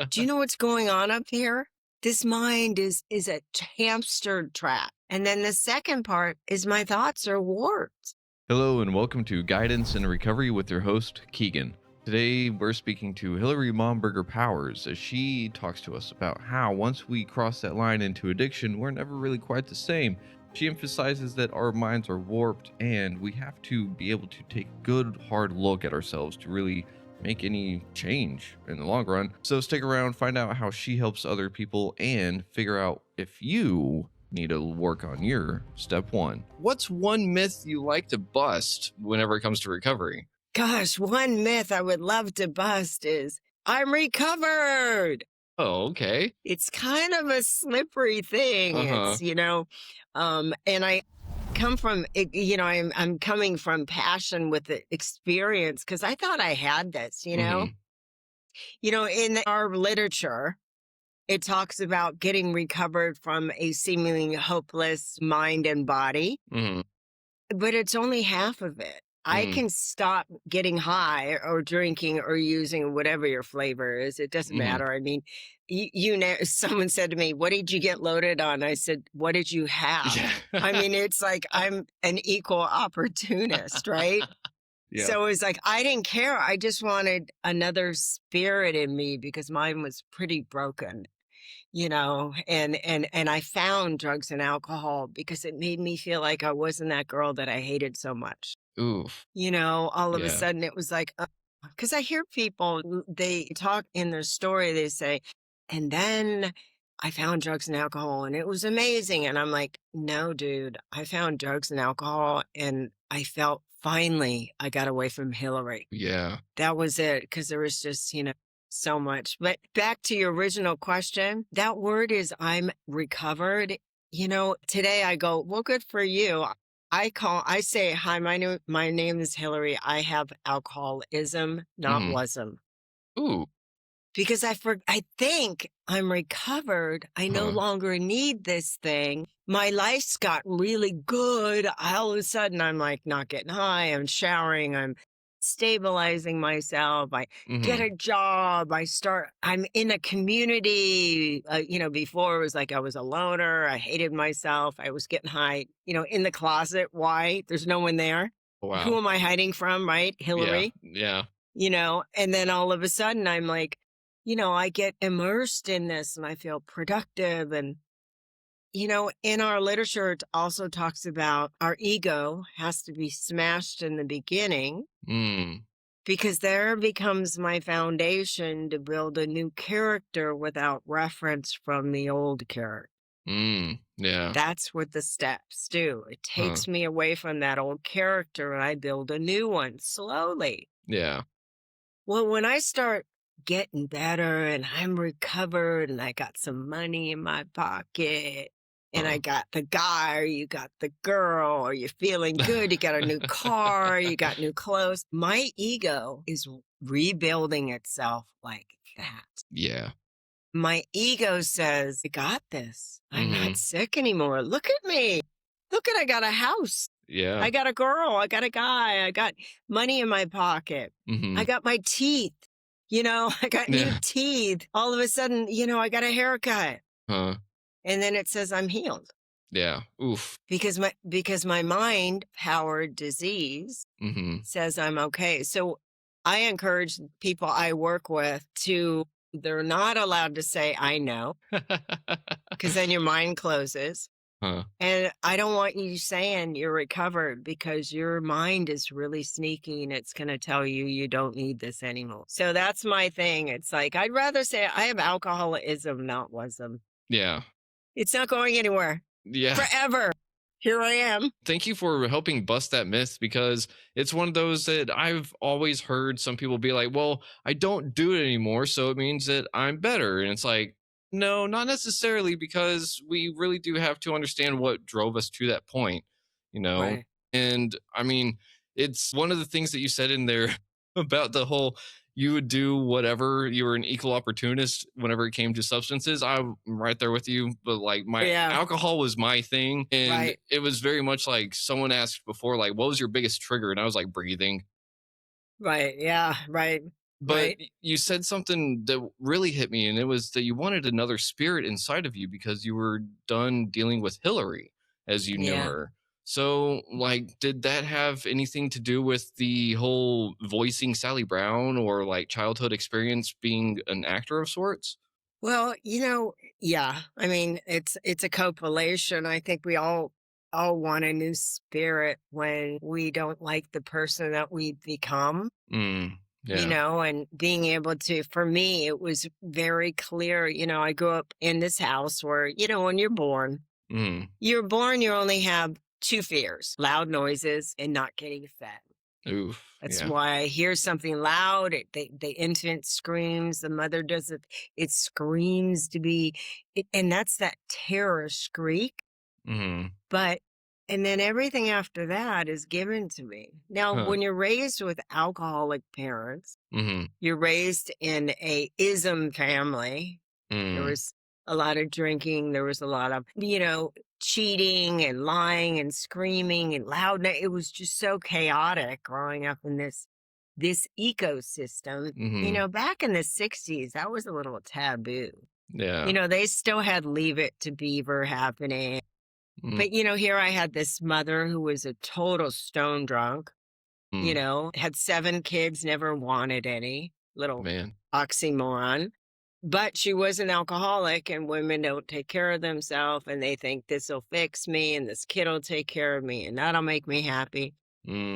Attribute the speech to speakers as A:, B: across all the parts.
A: Do you know what's going on up here? This mind is a hamster trap. And then the second part is my thoughts are warped.
B: Hello and welcome to Guidance and Recovery with your host, Keegan. Today we're speaking to Hilary Momberger-Powers as she talks to us about how once we cross that line into addiction, we're never really quite the same. She emphasizes that our minds are warped and we have to be able to take a good, hard look at ourselves to really make any change in the long run. So stick around, find out how she helps other people, and figure out if you need to work on your step one. What's one myth you like to bust whenever it comes to recovery?
A: Gosh, one myth I would love to bust is I'm recovered.
B: Oh, okay.
A: It's kind of a slippery thing.
B: Uh-huh.
A: And I come from, I'm coming from passion with the experience because I thought I had this,
B: Mhm.
A: in our literature, it talks about getting recovered from a seemingly hopeless mind and body,
B: Mhm.
A: but it's only half of it. I
B: Mhm.
A: can stop getting high or drinking or using whatever your flavor is. It doesn't
B: Mhm.
A: matter. I mean, someone said to me, "What did you get loaded on?" I said, "What did you have?"
B: Yeah.
A: I mean, it's like I'm an equal opportunist, right?
B: Yeah.
A: So it's like I didn't care. I just wanted another spirit in me because mine was pretty broken, and I found drugs and alcohol because it made me feel like I wasn't that girl that I hated so much.
B: Oof.
A: All of a
B: Yeah.
A: sudden it was like, because I hear people, they talk in their story, they say, and then I found drugs and alcohol and it was amazing. And I'm like, no, dude, I found drugs and alcohol and I felt finally I got away from Hillary.
B: Yeah.
A: That was it. Cause there was just, so much. But back to your original question, that word is I'm recovered. Today I go, well, good for you. I say, hi, my name is Hilary. I have alcoholism, not
B: Mhm.
A: wasm.
B: Ooh.
A: Because I think I'm recovered. I no
B: Huh.
A: longer need this thing. My life's got really good. All of a sudden, I'm like not getting high. I'm showering. I'm stabilizing myself. I get
B: Mhm.
A: a job. I'm in a community. Before it was like I was a loner. I hated myself. I was getting high, in the closet. Why? There's no one there. Who
B: Wow.
A: am I hiding from? Right?
B: Yeah.
A: Hillary,
B: Yeah.
A: and then all of a sudden I'm like, I get immersed in this and I feel productive. And, in our literature, it also talks about our ego has to be smashed in the beginning
B: Mm.
A: because there becomes my foundation to build a new character without reference from the old character.
B: Mm. Yeah.
A: That's what the steps do. It
B: Huh.
A: takes me away from that old character and I build a new one slowly.
B: Yeah.
A: Well, when I start getting better and I'm recovered and I got some money in my pocket and I
B: Huh.
A: got the guy or you got the girl or you're feeling good, you got a new car, you got new clothes. My ego is rebuilding itself like that.
B: Yeah.
A: My ego says, I got this. I'm not
B: Mhm.
A: sick anymore. Look at me. I got a house.
B: Yeah.
A: I got a girl. I got a guy. I got money in my pocket. I
B: Mhm.
A: got my teeth. I got new
B: Yeah.
A: teeth. All of a sudden, I got a haircut.
B: Huh.
A: And then it says I'm healed
B: Yeah. Oof.
A: because my mind powered disease
B: Mhm.
A: says I'm okay. So I encourage people I work with they're not allowed to say I know because then your mind closes.
B: Huh.
A: And I don't want you saying you're recovered because your mind is really sneaky and it's going to tell you you don't need this anymore. So that's my thing. It's like, I'd rather say I have alcoholism, not wasm.
B: Yeah.
A: It's not going anywhere
B: Yeah.
A: forever. Here I am.
B: Thank you for helping bust that myth because it's one of those that I've always heard some people be like, well, I don't do it anymore. So it means that I'm better. And it's like, no, not necessarily, because we really do have to understand what drove us to that point, you know?
A: Right.
B: And I mean, it's one of the things that you said in there about the whole you would do whatever, you were an equal opportunist whenever it came to substances. I'm right there with you, but like my
A: Yeah.
B: alcohol was my thing, and
A: Right.
B: it was very much like someone asked before, like, what was your biggest trigger? And I was like, breathing.
A: Right. Yeah. Right.
C: But
A: right?
C: you said something that really hit me, and it was that you wanted another spirit inside of you because you were done dealing with Hillary as you knew
A: Yeah.
C: her. So, like, did that have anything to do with the whole voicing Sally Brown or like childhood experience being an actor of sorts?
A: Well, yeah. I mean, it's a copulation. I think we all want a new spirit when we don't like the person that we've become,
C: Mm, yeah.
A: and being able to, for me, it was very clear. I grew up in this house where, when
C: Mm,
A: you only have two fears: loud noises and not getting fed.
C: oof.
A: That's
C: Yeah.
A: why I hear something loud, the infant screams, the mother does it screams to be, and that's that terror shriek.
C: Mm,
A: But, and then everything after that is given to me. Now,
C: huh.
A: when you're raised with alcoholic parents,
C: Mm,
A: you're raised in a ism family. There
C: mm,
A: was a lot of drinking. There was a lot of, cheating and lying and screaming and loud. It was just so chaotic growing up in this ecosystem.
C: mm,
A: Back in the 60s, that was a little taboo.
C: yeah.
A: They still had Leave It to Beaver happening.
C: Mm,
A: But, here I had this mother who was a total stone drunk,
C: mm,
A: had 7 kids, never wanted any. Little
C: man.
A: oxymoron. But she was an alcoholic, and women don't take care of themselves, and they think this will fix me, and this kid will take care of me, and that'll make me happy.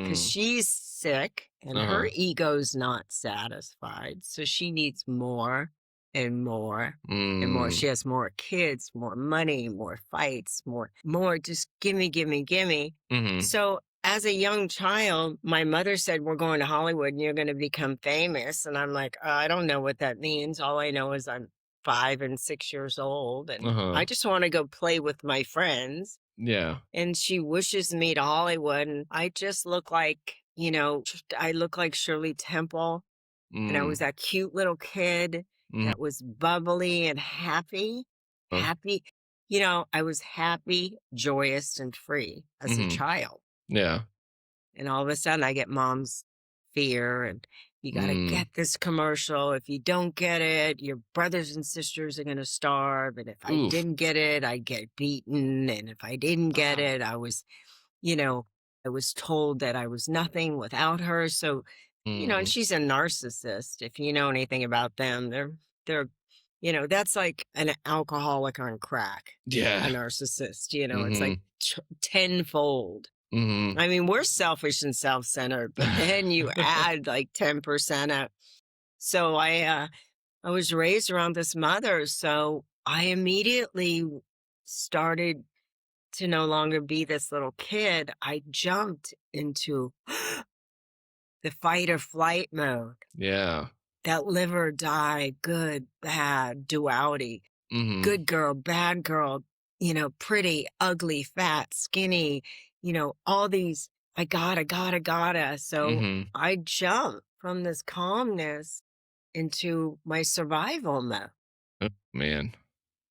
A: Because
C: Mm,
A: she's sick and her
C: uh-huh.
A: ego's not satisfied. So she needs more and more and more.
C: Mm,
A: She has more kids, more money, more fights, more, just gimme, gimme, gimme.
C: mhm.
A: So as a young child, my mother said, "We're going to Hollywood and you're going to become famous." And I'm like, I don't know what that means. All I know is I'm 5 and 6 years old and
C: Uh-huh.
A: I just want to go play with my friends.
C: Yeah.
A: And she wishes me to Hollywood, and I just look like, I look like Shirley Temple, and I was
C: Mm,
A: that cute little kid
C: mhm.
A: that was bubbly and happy. Happy. I was happy, joyous, and free as a
C: Mhm.
A: child.
C: Yeah.
A: And all of a sudden, I get mom's fear, and you got to
C: Mm.
A: get this commercial. If you don't get it, your brothers and sisters are going to starve. And if I
C: Oof.
A: didn't get it, I'd get beaten. And if I didn't get
C: Wow.
A: it, you know, I was told that I was nothing without her. So, and
C: Mm.
A: she's a narcissist. If you know anything about them, they're, that's like an alcoholic on crack, a
C: Yeah.
A: narcissist, it's like
C: Mhm.
A: tenfold.
C: Mhm.
A: I mean, we're selfish and self-centered, but then you add like 10% up. So I was raised around this mother, so I immediately started to no longer be this little kid. I jumped into the fight or flight mode,
C: Yeah.
A: that live or die, good, bad duality,
C: Mhm.
A: good girl, bad girl, pretty, ugly, fat, skinny, all these, I gotta. So
C: Mhm.
A: I jumped from this calmness into my survival mode.
C: Oh, man.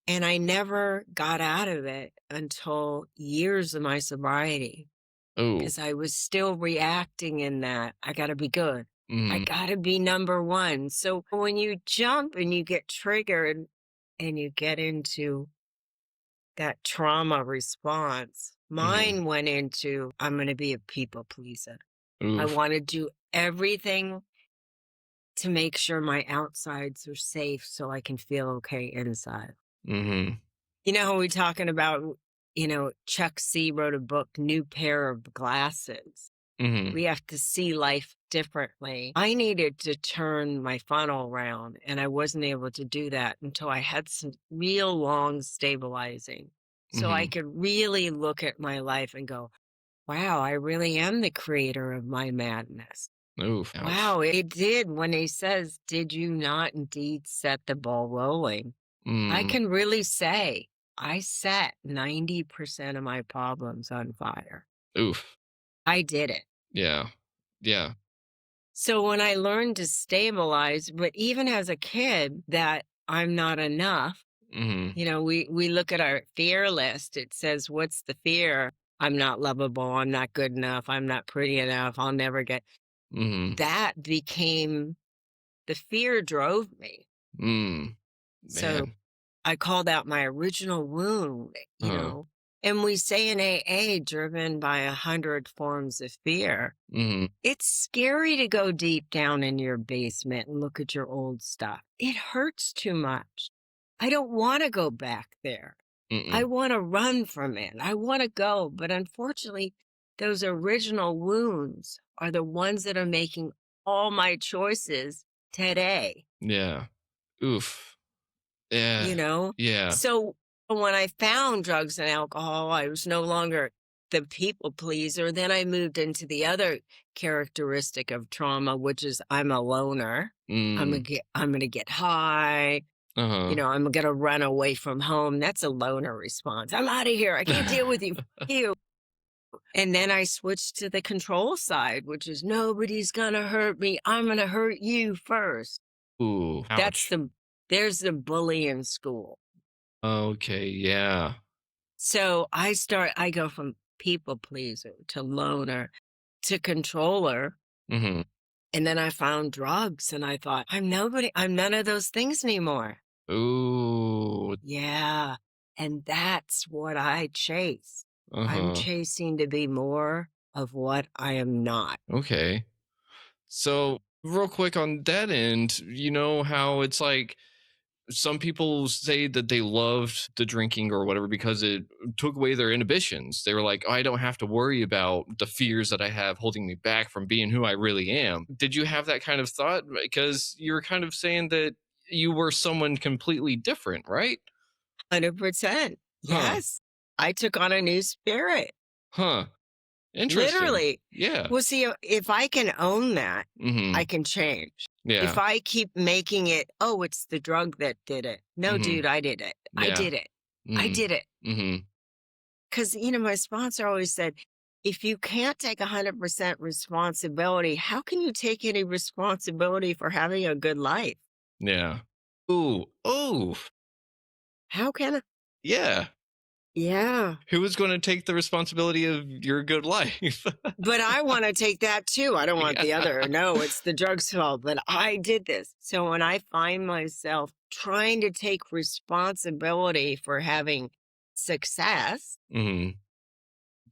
A: And I never got out of it until years of my sobriety
C: Oh.
A: because I was still reacting in that I got to be good. I
C: Mhm.
A: got to be number one. So when you jump and you get triggered and you get into that trauma response,
C: Mhm.
A: mine went into I'm going to be a people pleaser. I
C: Oof.
A: want to do everything to make sure my outsides are safe so I can feel okay inside.
C: Mhm.
A: How we talking about, Chuck C wrote a book, New Pair of Glasses.
C: Mhm.
A: We have to see life differently. I needed to turn my funnel around, and I wasn't able to do that until I had some real long stabilizing. So I
C: Mhm.
A: could really look at my life and go, wow, I really am the creator of my madness.
C: Oof. Ouch.
A: Wow, it did when he says, did you not indeed set the ball rolling? I
C: Mm.
A: can really say I set 90% of my problems on fire.
C: Oof.
A: I did it.
C: Yeah. Yeah.
A: So when I learned to stabilize, but even as a kid, that I'm not enough,
C: Mhm.
A: we look at our fear list. It says, what's the fear? I'm not lovable. I'm not good enough. I'm not pretty enough. I'll never get
C: Mhm.
A: that became the fear drove me.
C: Mm.
A: So
C: Man.
A: I called out my original wound,
C: Uh-huh.
A: and we say in AA, driven by 100 forms of fear.
C: Mm-hmm.
A: It's scary to go deep down in your basement and look at your old stuff. It hurts too much. I don't want to go back there. I
C: Mm-mm.
A: want to run from it. I want to go. But unfortunately, those original wounds are the ones that are making all my choices today.
C: Yeah. Oof. Yeah.
A: you know?
C: Yeah.
A: So when I found drugs and alcohol, I was no longer the people pleaser. Then I moved into the other characteristic of trauma, which is I'm a loner.
C: Mm.
A: I'm gonna get high.
C: Uh-huh.
A: I'm gonna run away from home. That's a loner response. I'm out of here. I can't deal with you. F- you. And then I switched to the control side, which is nobody's gonna hurt me. I'm gonna hurt you first.
C: Ooh.
A: That's
C: Ouch.
A: there's the bully in school.
C: Okay. Yeah.
A: So I go from people pleaser to loner to controller.
C: Mm-hmm.
A: And then I found drugs and I thought, I'm none of those things anymore.
C: Ooh.
A: Yeah. And that's what I chase. I'm
C: Uh-huh.
A: chasing to be more of what I am not.
C: Okay. So, real quick on that end, you know how it's like some people say that they loved the drinking or whatever because it took away their inhibitions. They were like, oh, I don't have to worry about the fears that I have holding me back from being who I really am. Did you have that kind of thought? Because you were kind of saying that you were someone completely different, right?
A: 100%.
C: Huh.
A: Yes. I took on a new spirit.
C: Huh. Interesting.
A: Literally.
C: Yeah.
A: Well, see, if I can own that,
C: Mm-hmm.
A: I can change. If
C: Yeah.
A: I keep making it, oh, it's the drug that did it. No,
C: Mm-hmm.
A: dude, I did it. I
C: Yeah.
A: did it. I
C: Mm-hmm.
A: did it.
C: Mm-hmm.
A: Because, my sponsor always said, if you can't take 100% responsibility, how can you take any responsibility for having a good life?
C: Yeah. Ooh. Oh.
A: How can I?
C: Yeah.
A: Yeah.
C: Who is going to take the responsibility of your good life?
A: But I want to take that too. I don't want
C: Yeah.
A: the other. No, it's the drug's fault, but I did this. So when I find myself trying to take responsibility for having success,
C: Mm-hmm.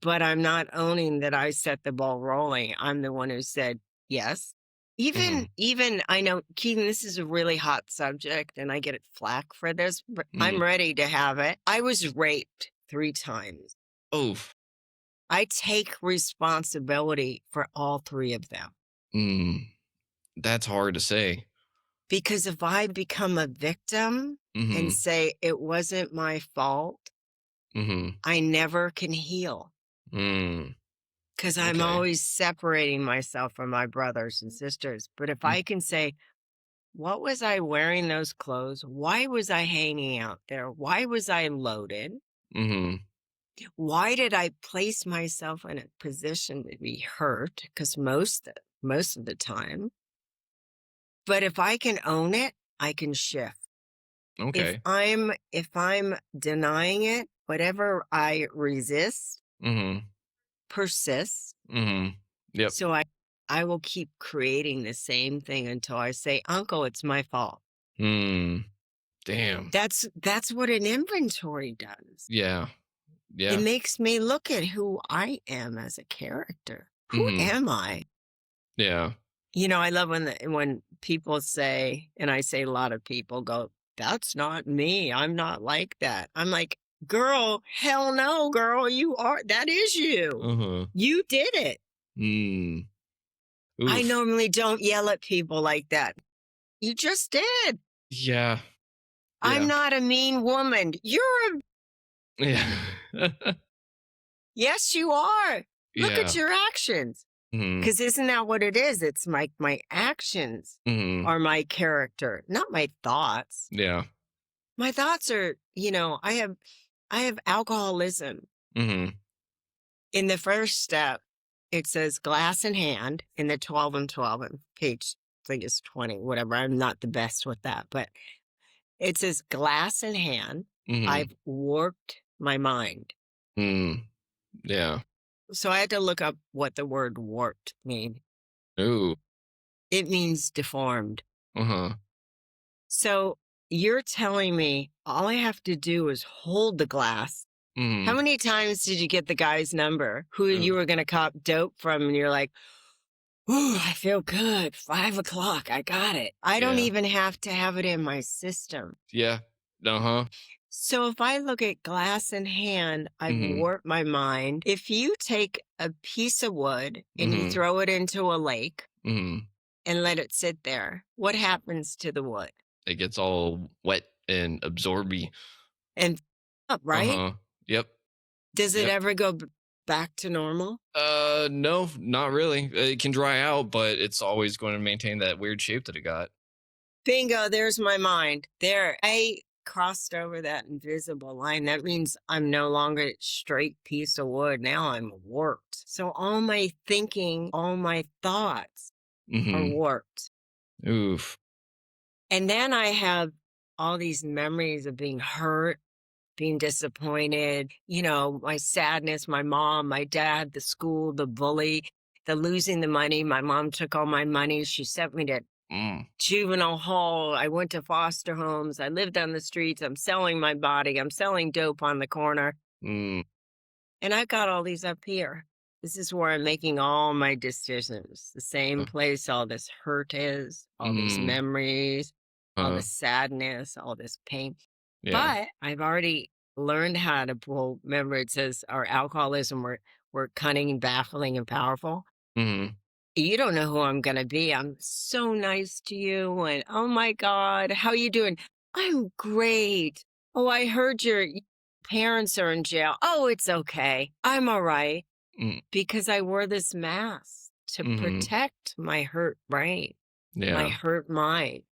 A: but I'm not owning that I set the ball rolling. I'm the one who said yes.
C: Mm-hmm.
A: Even I know, Keaton, this is a really hot subject and I get flack for this, but
C: Mm-hmm.
A: I'm ready to have it. I was raped 3 times.
C: Oof.
A: I take responsibility for all 3 of them.
C: Mm. That's hard to say.
A: Because if I become a victim and
C: Mm-hmm.
A: say it wasn't my fault,
C: Mm-hmm.
A: I never can heal.
C: Mm.
A: Because I'm
C: Okay.
A: always separating myself from my brothers and sisters. But if I can say, what was I wearing those clothes? Why was I hanging out there? Why was I loaded?
C: Mm-hmm.
A: Why did I place myself in a position to be hurt? Because most of the time. But if I can own it, I can shift.
C: Okay.
A: If I'm denying it, whatever I resist
C: Mm-hmm.
A: persists.
C: Mm-hmm. Yep.
A: So I will keep creating the same thing until I say, Uncle, it's my fault.
C: Mm. Damn.
A: That's what an inventory does.
C: Yeah.
A: It
C: Yeah.
A: makes me look at who I am as a character. Who
C: Mm-hmm.
A: am I?
C: Yeah.
A: I love when people say, and I say a lot of people go, that's not me. I'm not like that. I'm like, girl, hell no, girl. That is you.
C: Uh-huh.
A: You did it.
C: Mm.
A: I
C: Oof.
A: normally don't yell at people like that. You just did.
C: Yeah.
A: I'm
C: Yeah.
A: not a mean woman.
C: Yeah.
A: Yes, you are. Look at
C: Yeah.
A: your actions.
C: Mm-hmm.
A: Because isn't that what it is? It's my actions
C: Mm-hmm.
A: are my character, not my thoughts.
C: Yeah.
A: My thoughts are, I have alcoholism.
C: Mm-hmm.
A: In the first step, it says glass in hand in the 12 and 12 and page, I think it's 20, whatever. I'm not the best with that, but it says glass in hand.
C: Mm-hmm.
A: I've warped my mind.
C: Mm. Yeah.
A: So I had to look up what the word warped means.
C: Ooh.
A: It means deformed.
C: Uh-huh.
A: So you're telling me all I have to do is hold the glass. How
C: Mhm.
A: many times did you get the guy's number who
C: Ooh,
A: you were going to cop dope from? And you're like, ooh, I feel good. 5 o'clock. I got it. I don't
C: yeah.
A: even have to have it in my system.
C: Yeah. Uh-huh.
A: So if I look at glass in hand, I've
C: Mhm.
A: warped my mind. If you take a piece of wood and you
C: Mhm.
A: throw it into a lake
C: Mhm.
A: and let it sit there, what happens to the wood?
C: It gets all wet and absorby.
A: And up, right?
C: Uh-huh. Yep.
A: Does it
C: Yep.
A: ever go back to normal?
C: No, not really. It can dry out, but it's always going to maintain that weird shape that it got.
A: Bingo, there's my mind. There, I crossed over that invisible line. That means I'm no longer a straight piece of wood. Now I'm warped. So all my thinking, all my thoughts are
C: Mhm.
A: warped.
C: Oof.
A: And then I have all these memories of being hurt, being disappointed, my sadness, my mom, my dad, the school, the bully, the losing the money. My mom took all my money. She sent me to
C: Mm.
A: juvenile hall. I went to foster homes. I lived on the streets. I'm selling my body. I'm selling dope on the corner.
C: Mm.
A: And I got all these up here. This is where I'm making all my decisions. The same
C: Uh,
A: place all this hurt is, all these
C: mm.
A: memories, all
C: Uh,
A: this sadness, all this pain.
C: yeah.
A: But I've already learned how to pull. Remember, it says our alcoholism, we're cunning, baffling, and powerful.
C: Mhm.
A: You don't know who I'm gonna be. I'm so nice to you, and oh my God, how you doing? I'm great. Oh, I heard your parents are in jail. Oh, it's okay. I'm all right
C: Mm.
A: because I wore this mask to
C: Mhm.
A: protect my hurt brain, my
C: Yeah.
A: hurt mind.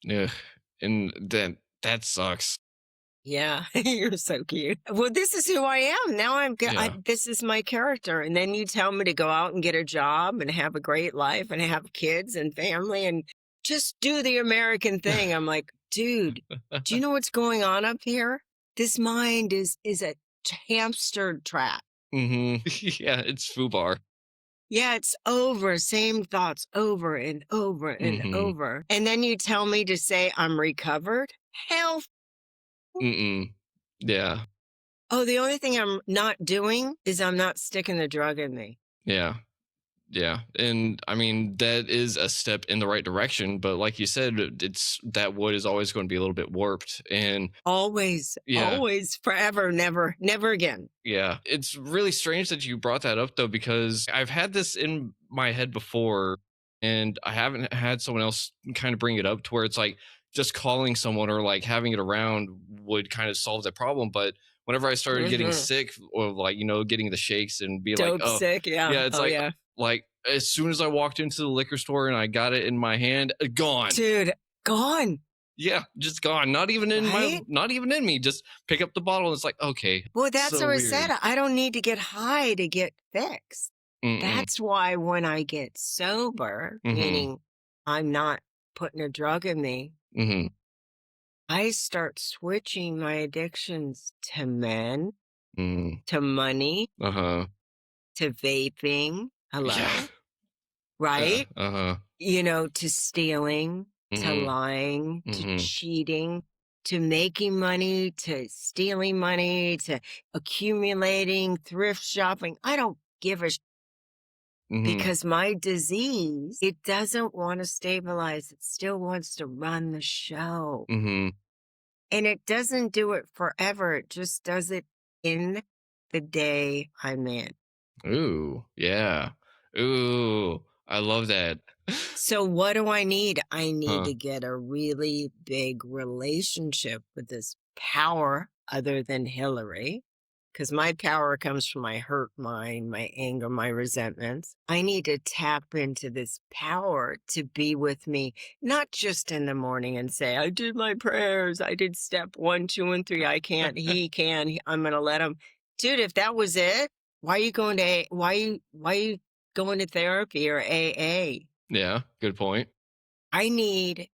C: Yeah. And that sucks.
A: Yeah, you're so cute. Well, this is who I am. Now
C: Yeah.
A: this is my character. And then you tell me to go out and get a job and have a great life and have kids and family and just do the American thing. I'm like, dude, do you know what's going on up here? This mind is a hamster trap.
C: Mhm. Yeah, it's FUBAR.
A: Yeah, it's over, same thoughts over and over and
C: Mhm.
A: over. And then you tell me to say I'm recovered? Hell.
C: Mm-mm. Yeah.
A: Oh, the only thing I'm not doing is I'm not sticking the drug in me.
C: Yeah. Yeah. And I mean, that is a step in the right direction, but like you said, it's that wood is always going to be a little bit warped. And
A: Always,
C: yeah,
A: always, forever, never, never again.
C: yeah. It's really strange that you brought that up though, because I've had this in my head before and I haven't had someone else kind of bring it up to where it's like just calling someone or like having it around would kind of solve that problem. But whenever I started getting
A: Hmm.
C: sick or like, getting the shakes and be like,
A: Dope
C: oh,
A: sick. Yeah.
C: yeah, it's
A: Oh, yeah.
C: like as soon as I walked into the liquor store and I got it in my hand, gone.
A: Dude, gone.
C: Yeah, just gone.
A: Right?
C: Not even in me. Just pick up the bottle and it's like, okay,
A: Well, that's
C: so
A: what I said.
C: weird.
A: I don't need to get high to get fixed.
C: Mm-mm.
A: That's why when I get sober,
C: Mm-hmm.
A: meaning I'm not putting a drug in me,
C: Mm-hmm.
A: I start switching my addictions to men,
C: Mm.
A: to money,
C: Uh-huh.
A: to vaping.
C: Yeah.
A: Hello?
C: Yeah.
A: Right?
C: Uh-huh.
A: To stealing, to
C: Mm-hmm.
A: lying, to
C: Mm-hmm.
A: cheating, to making money, to stealing money, to accumulating, thrift shopping. I don't give a
C: Mm-hmm.
A: because my disease, it doesn't want to stabilize. It still wants to run the show.
C: Mm-hmm.
A: And it doesn't do it forever. It just does it in the day I'm in.
C: Ooh. Yeah. Ooh. I love that.
A: So what do I need? I need
C: Huh.
A: to get a really big relationship with this power other than Hillary, because my power comes from my hurt mind, my anger, my resentments. I need to tap into this power to be with me, not just in the morning and say, I did my prayers. I did step 1, 2, and 3. I can't, he can, I'm going to let him. Dude, if that was it, why are you going to, why you going to therapy or AA?
C: Yeah. Good point.
A: I need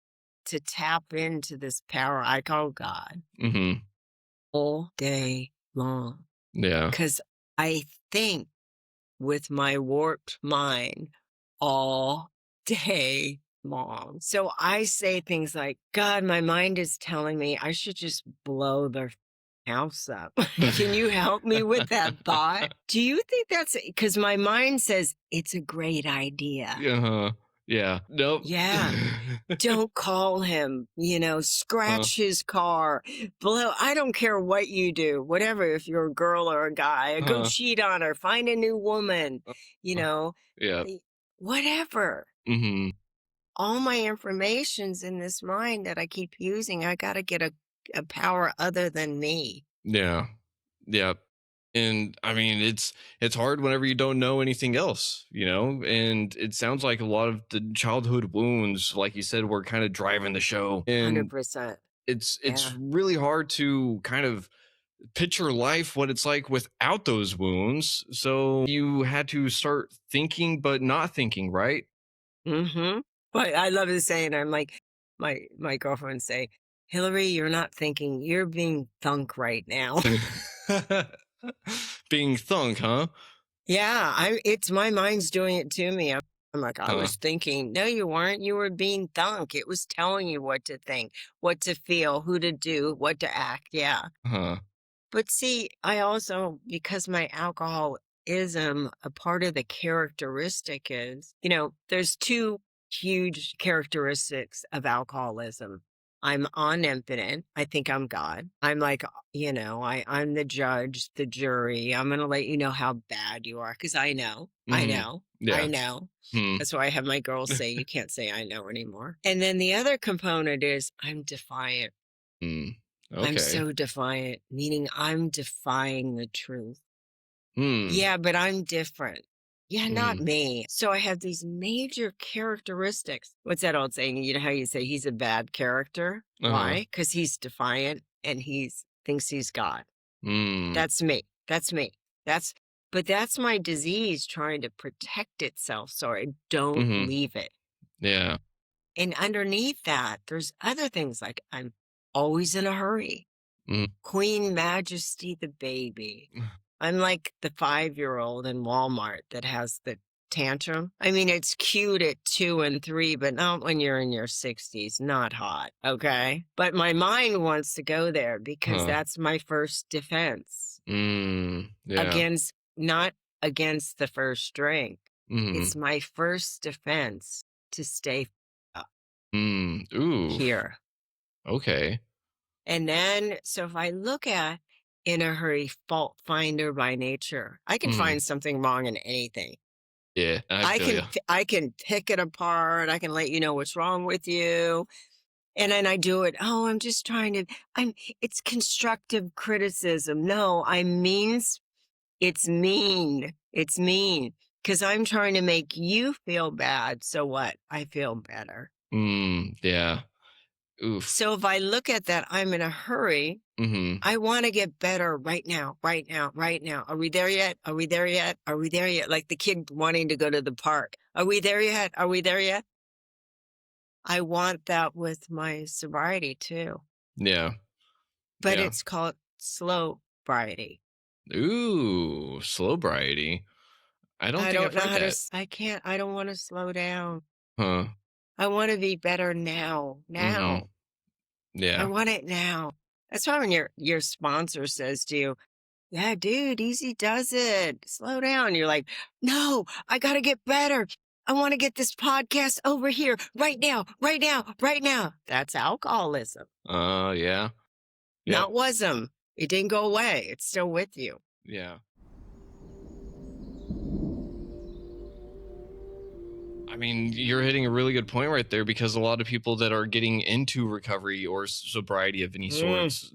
A: to tap into this power I call God
C: Mm-hmm.
A: all day long
C: Yeah.
A: because I think with my warped mind all day mom. So I say things like, God, my mind is telling me I should just blow their house up. Can you help me with that thought? Do you think that's because my mind says it's a great idea?
C: Uh-huh. Yeah. Nope.
A: Yeah. Don't call him, scratch his car, blow. I don't care what you do, whatever, if you're a girl or a guy, go
C: Uh-huh.
A: cheat on her, find a new woman, you know,
C: Yeah.
A: whatever.
C: Mhm.
A: All my information's in this mind that I keep using. I got to get a power other than me.
C: Yeah. Yeah. And I mean, it's hard whenever you don't know anything else, and it sounds like a lot of the childhood wounds, like you said, were kind of driving the show. And
A: 100%.
C: it's
A: Yeah.
C: really hard to kind of picture life what it's like without those wounds. So you had to start thinking but not thinking, right?
A: Mm-hmm. But I love the saying, I'm like, my girlfriend say, Hillary, you're not thinking, you're being thunk right now.
C: Being thunk, huh?
A: Yeah, it's my mind's doing it to me. I'm like, I
C: Huh.
A: was thinking, no, you weren't. You were being thunk. It was telling you what to think, what to feel, who to do, what to act. Yeah.
C: Huh.
A: But see, I also, because my alcoholism, a part of the characteristic is, there's two huge characteristics of alcoholism. I'm omnipotent. I think I'm God. I'm like, I'm the judge, the jury. I'm going to let you know how bad you are because I know, I
C: Mhm.
A: know, I
C: Yeah.
A: know.
C: Hmm.
A: That's why I have my girls say, you can't say I know anymore. And then the other component is I'm defiant.
C: Hmm.
A: I'm
C: Okay.
A: so defiant, meaning I'm defying the truth.
C: Hmm.
A: Yeah, but I'm different. Yeah, not
C: Mhm.
A: me. So I have these major characteristics. What's that old saying? You know how you say he's a bad character?
C: Uh-huh.
A: Why? Because he's defiant and he thinks he's God.
C: Hmm.
A: That's me. That's me. But that's my disease trying to protect itself so I don't
C: Mhm.
A: leave it.
C: Yeah.
A: And underneath that, there's other things like I'm always in a hurry.
C: Mhm.
A: Queen Majesty the baby. I'm like the 5-year-old in Walmart that has the tantrum. I mean, it's cute at 2 and 3, but not when you're in your 60s. Not hot, okay? But my mind wants to go there because
C: Huh.
A: that's my first defense
C: Yeah.
A: against, not against the first drink.
C: Mhm.
A: It's my first defense to stay up
C: Oof.
A: here.
C: Okay.
A: And then, so if I look at in a hurry, fault finder by nature, I can
C: Mhm.
A: find something wrong in anything.
C: Yeah, I
A: I
C: feel
A: can
C: you.
A: I can pick it apart. I can let you know what's wrong with you. And then I do it. Oh, I'm just trying to, it's constructive criticism. No, it's mean. It's mean because I'm trying to make you feel bad. So what? I feel better.
C: Yeah. Oof.
A: So if I look at that, I'm in a hurry.
C: Mhm.
A: I want to get better right now, right now, right now. Are we there yet? Are we there yet? Are we there yet? Like the kid wanting to go to the park. Are we there yet? Are we there yet? I want that with my sobriety too,
C: Yeah.
A: but
C: Yeah.
A: it's called Slowbriety.
C: Ooh, Slowbriety. I don't
A: I
C: think
A: don't
C: I've
A: know
C: heard
A: how to,
C: that.
A: I don't want to slow down.
C: Huh.
A: I want to be better now,
C: Mhm.
A: now. I
C: Yeah.
A: want it now. That's why when your sponsor says to you, yeah, dude, easy does it. Slow down. You're like, no, I got to get better. I want to get this podcast over here right now, right now, right now. That's alcoholism,
C: Yeah. Yep.
A: not wasm. It didn't go away. It's still with you.
C: Yeah. I mean, you're hitting a really good point right there because a lot of people that are getting into recovery or sobriety of any
A: Mm.
C: sorts,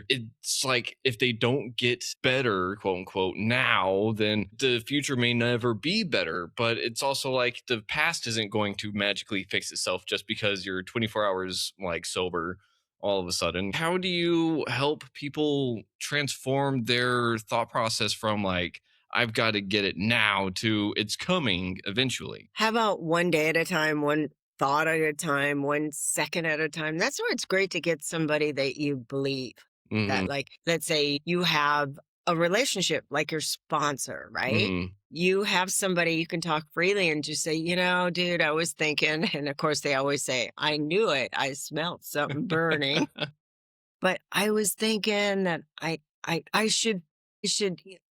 C: it's like if they don't get better, quote unquote, now, then the future may never be better. But it's also like the past isn't going to magically fix itself just because you're 24 hours like sober all of a sudden. How do you help people transform their thought process from like, I've got to get it now to it's coming eventually?
A: How about one day at a time, one thought at a time, 1 second at a time? That's where it's great to get somebody that you believe that,
C: Hmm.
A: like, let's say you have a relationship like your sponsor, right?
C: Mhm.
A: You have somebody you can talk freely and just say, dude, I was thinking. And of course, they always say, I knew it. I smelled something burning. But I was thinking that I should,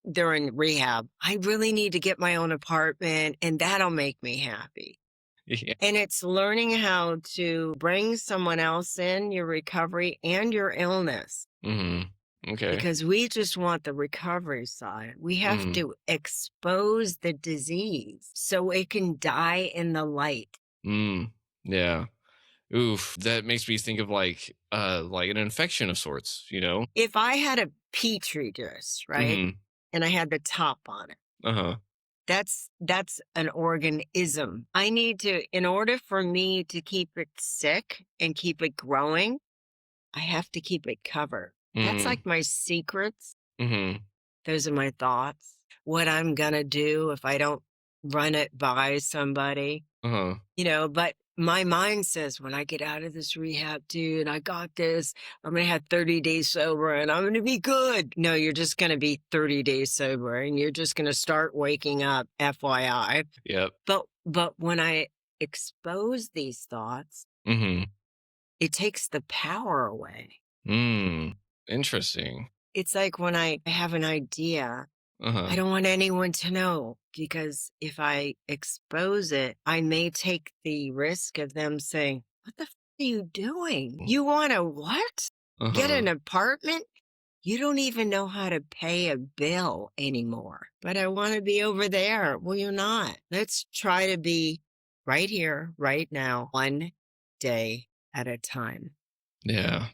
A: they're in rehab. I really need to get my own apartment and that'll make me happy.
C: Yeah.
A: And it's learning how to bring someone else in your recovery and your illness
C: Mhm. Okay.
A: because we just want the recovery side. We have
C: Mhm.
A: to expose the disease so it can die in the light.
C: Mm. Yeah. Oof. That makes me think of like an infection of sorts, you know?
A: If I had a petri dish, right,
C: Mhm.
A: and I had the top on it,
C: Uh-huh.
A: that's an organism. I need to, in order for me to keep it sick and keep it growing, I have to keep it covered. That's
C: Mhm.
A: like my secrets.
C: Mhm.
A: Those are my thoughts. What I'm gonna do if I don't run it by somebody,
C: Uh-huh.
A: but my mind says when I get out of this rehab, dude, I got this. I'm gonna have 30 days sober and I'm gonna be good. No, you're just gonna be 30 days sober and you're just gonna start waking up, FYI.
C: Yep.
A: But when I expose these thoughts,
C: Mhm.
A: it takes the power away.
C: Mm. Interesting.
A: It's like when I have an idea, I
C: Uh-huh.
A: don't want anyone to know because if I expose it, I may take the risk of them saying, what the are you doing? You want to what? Get
C: Uh-huh.
A: an apartment? You don't even know how to pay a bill anymore. But I want to be over there. Well, you're not. Let's try to be right here, right now, one day at a time.
C: Yeah.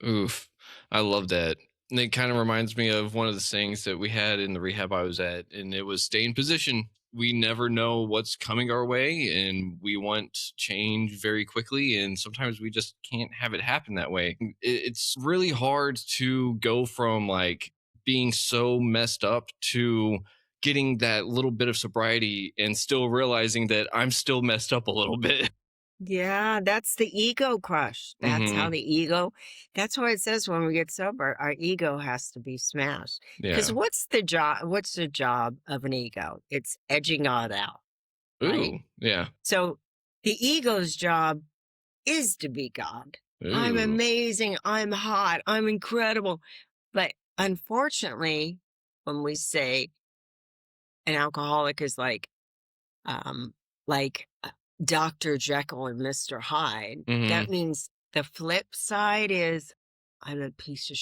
C: Oof. I love that. And it kind of reminds me of one of the sayings that we had in the rehab I was at, and it was stay in position. We never know what's coming our way, and we want change very quickly. And sometimes we just can't have it happen that way. It's really hard to go from like being so messed up to getting that little bit of sobriety and still realizing that I'm still messed up a little bit.
A: Yeah, that's the ego crush. That's how
C: Hmm.
A: the ego, that's why it says when we get sober, our ego has to be smashed. Because
C: Yeah.
A: what's the job of an ego? It's edging God out, right?
C: Ooh. Yeah.
A: So the ego's job is to be God. I'm
C: Ooh.
A: amazing. I'm hot. I'm incredible. But unfortunately, when we say an alcoholic is um, like Dr. Jekyll and Mr. Hyde. That
C: Mhm.
A: means the flip side is I'm a piece of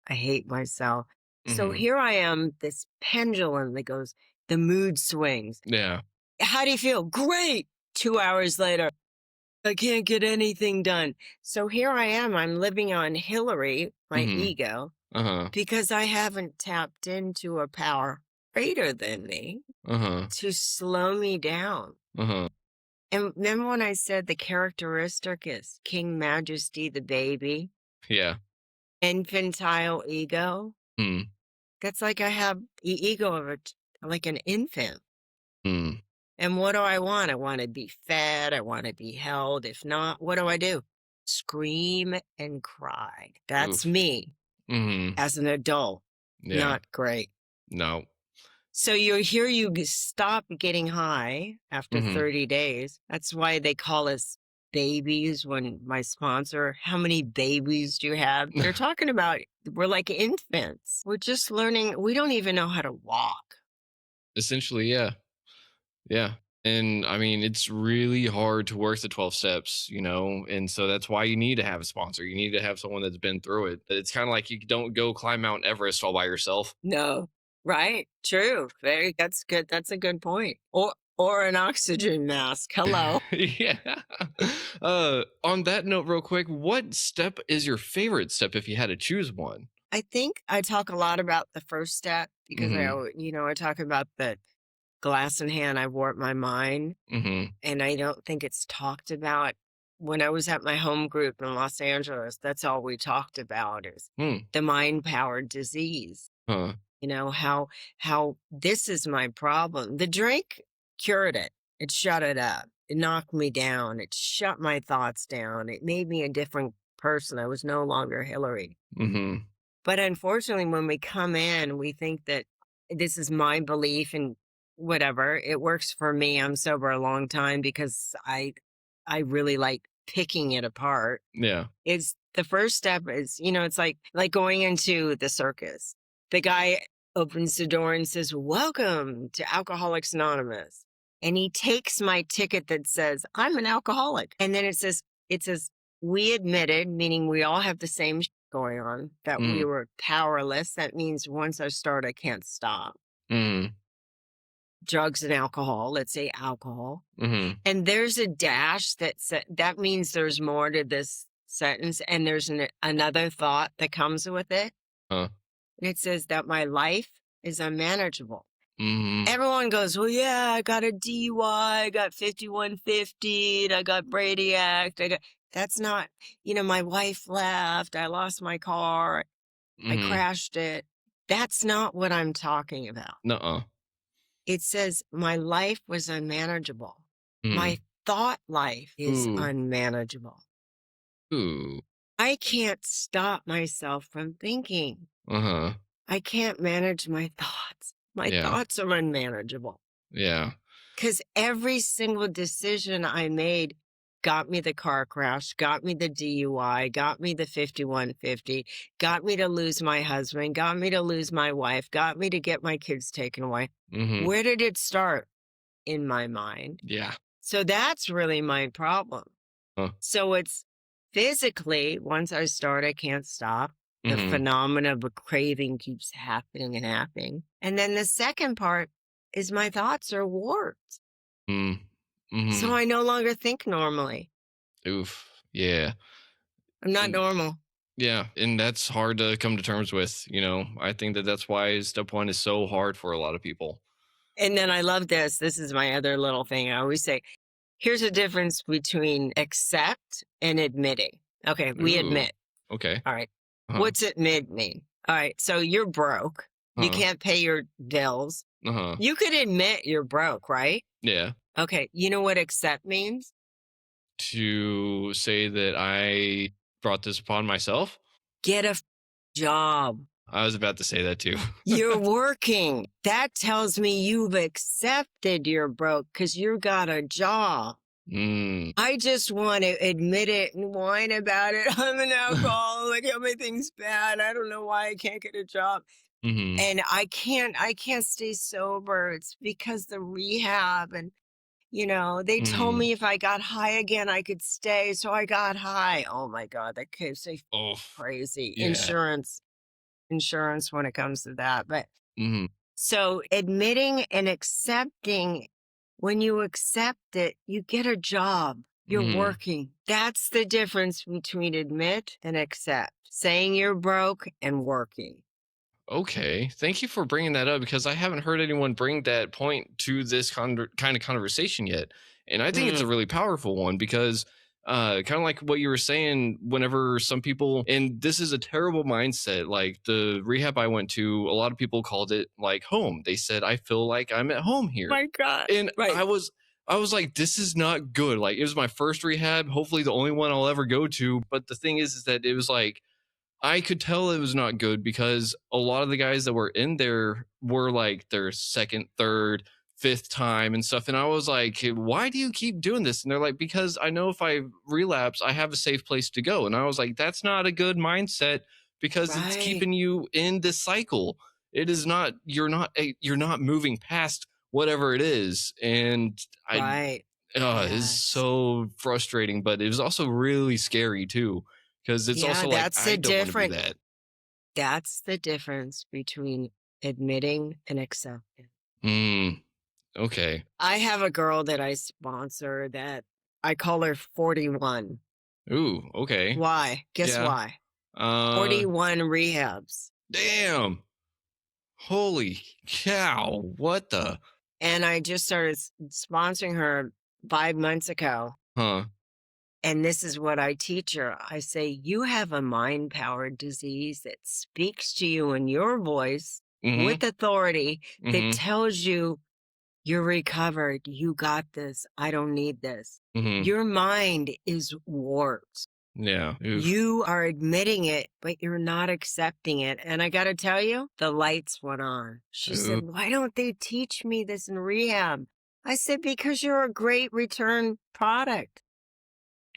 A: I hate myself. So
C: Mhm.
A: here I am, this pendulum that goes, the mood swings.
C: Yeah.
A: How do you feel? Great. 2 hours later, I can't get anything done. So here I am. I'm living on Hillary, my
C: Mhm.
A: ego,
C: Uh-huh.
A: because I haven't tapped into a power greater than me
C: Uh-huh.
A: to slow me down.
C: Uh-huh.
A: And remember when I said the characteristic is King Majesty the baby,
C: Yeah.
A: infantile ego?
C: Mm.
A: That's like I have the ego of like an infant.
C: Mm.
A: And what do I want? I want to be fed. I want to be held. If not, what do? Scream and cry. That's
C: Oof.
A: me
C: Mhm.
A: as an adult.
C: Yeah.
A: Not great.
C: No.
A: So you stop getting high after
C: Mhm.
A: 30 days. That's why they call us babies when my sponsor, how many babies do you have? They're talking about we're like infants. We're just learning. We don't even know how to walk.
C: Essentially, yeah. Yeah. And I mean, it's really hard to work the 12 steps, you know? And so that's why you need to have a sponsor. You need to have someone that's been through it. It's kind of like you don't go climb Mount Everest all by yourself.
A: No. Right. True. That's good. That's a good point. Or an oxygen mask. Hello.
C: Yeah. On that note, real quick, what step is your favorite step if you had to choose one?
A: I think I talk a lot about the first step because
C: Mm-hmm.
A: I talk about the glass in hand, I warped my mind.
C: Mm-hmm.
A: And I don't think it's talked about. When I was at my home group in Los Angeles, that's all we talked about is
C: Hmm.
A: the mind-powered disease.
C: Huh.
A: How this is my problem. The drink cured it. It shut it up. It knocked me down. It shut my thoughts down. It made me a different person. I was no longer Hillary.
C: Mm-hmm.
A: But unfortunately, when we come in, we think that this is my belief and whatever. It works for me. I'm sober a long time because I really like picking it apart.
C: Yeah.
A: Is the first step is, it's like going into the circus. The guy opens the door and says, "Welcome to Alcoholics Anonymous." And he takes my ticket that says, "I'm an alcoholic." And then it says, "We admitted," meaning we all have the same going on, that we
C: Mm.
A: were powerless. That means once I start, I can't stop.
C: Mm.
A: Drugs and alcohol, let's say alcohol.
C: Mm-hmm.
A: And there's a dash that means there's more to this sentence. And there's another thought that comes with it.
C: Huh.
A: And it says that my life is unmanageable.
C: Mm-hmm.
A: Everyone goes, "Well, yeah, I got a DUI, I got 5150, I got Brady Act. That's not, my wife left, I lost my car, I
C: Mm-hmm.
A: crashed it." That's not what I'm talking about.
C: Nuh-uh.
A: It says my life was unmanageable.
C: Mm.
A: My thought life is
C: Ooh.
A: unmanageable.
C: Ooh.
A: I can't stop myself from thinking.
C: Uh-huh.
A: I can't manage my thoughts. My
C: Yeah.
A: thoughts are unmanageable.
C: Yeah.
A: Because every single decision I made got me the car crash, got me the DUI, got me the 5150, got me to lose my husband, got me to lose my wife, got me to get my kids taken away.
C: Mm-hmm.
A: Where did it start? In my mind.
C: Yeah.
A: So that's really my problem.
C: Huh.
A: So it's physically, once I start, I can't stop. The
C: Mhm.
A: phenomena of a craving keeps happening and happening. And then the second part is my thoughts are warped.
C: Mm. Mhm.
A: So I no longer think normally.
C: Oof. Yeah.
A: I'm not
C: And
A: normal.
C: yeah, and that's hard to come to terms with, I think that that's why step 1 is so hard for a lot of people.
A: And then I love this. This is my other little thing. I always say, here's a difference between accept and admitting. Okay, we
C: Ooh.
A: admit.
C: Okay.
A: All right.
C: Uh-huh.
A: What's admit mean? All right. So you're broke. You
C: Uh-huh.
A: can't pay your bills.
C: Uh-huh.
A: You could admit you're broke, right?
C: Yeah.
A: Okay. You know what accept means?
C: To say that I brought this upon myself?
A: Get a job.
C: I was about to say that too.
A: You're working. That tells me you've accepted you're broke because you got a job.
C: Mm.
A: I just want to admit it and whine about it. I'm an alcoholic. Everything's bad. I don't know why I can't get a job.
C: Mhm.
A: And I can't stay sober. It's because the rehab and, they told
C: Mhm.
A: me if I got high again, I could stay. So I got high. Oh my God, that kid's so
C: Oh.
A: crazy.
C: Yeah.
A: Insurance when it comes to that. But
C: Mhm.
A: so admitting and accepting, when you accept it, you get a job. You're
C: Mhm.
A: working. That's the difference between admit and accept. Saying you're broke and working.
C: Okay. Thank you for bringing that up because I haven't heard anyone bring that point to this kind of conversation yet. And I think it's a
A: Mm,
C: really powerful one because kind of like what you were saying, whenever some people, and this is a terrible mindset, like the rehab I went to, a lot of people called it like home. They said, I feel like I'm at home here.
A: my God.
C: And
A: Right.
C: I was like, this is not good. Like it was my first rehab, hopefully the only one I'll ever go to. But the thing is that it was like, I could tell it was not good because a lot of the guys that were in there were like their second, third, fifth time and stuff. And I was like, why do you keep doing this? And they're like, because I know if I relapse, I have a safe place to go. And I was like, that's not a good mindset because it's
A: Right.
C: keeping you in this cycle. It is not, you're not moving past whatever it is. And
A: Right.
C: it's
A: Yes.
C: so frustrating, but it was also really scary too. Because it's
A: Yeah,
C: also like,
A: that's
C: I
A: the
C: don't want to be
A: difference.
C: that.
A: That's the difference between admitting and accepting.
C: Mm, okay.
A: I have a girl that I sponsor that I call her 41.
C: Ooh, okay.
A: Why? Guess
C: Yeah.
A: why?
C: Uh,
A: 41 rehabs.
C: damn. Holy cow. What the?
A: And I just started sponsoring her 5 months ago.
C: Huh.
A: And this is what I teach her. I say, you have a mind powered disease that speaks to you in your voice
C: Mm
A: with authority
C: hmm. Mm
A: that
C: hmm.
A: tells you you're recovered. You got this. I don't need this.
C: Mm hmm.
A: Your mind is warped.
C: Yeah. Oof.
A: You are admitting it, but you're not accepting it. And I got to tell you, the lights went on. She
C: Ooh.
A: said, "Why don't they teach me this in rehab?" I said, "Because you're a great return product.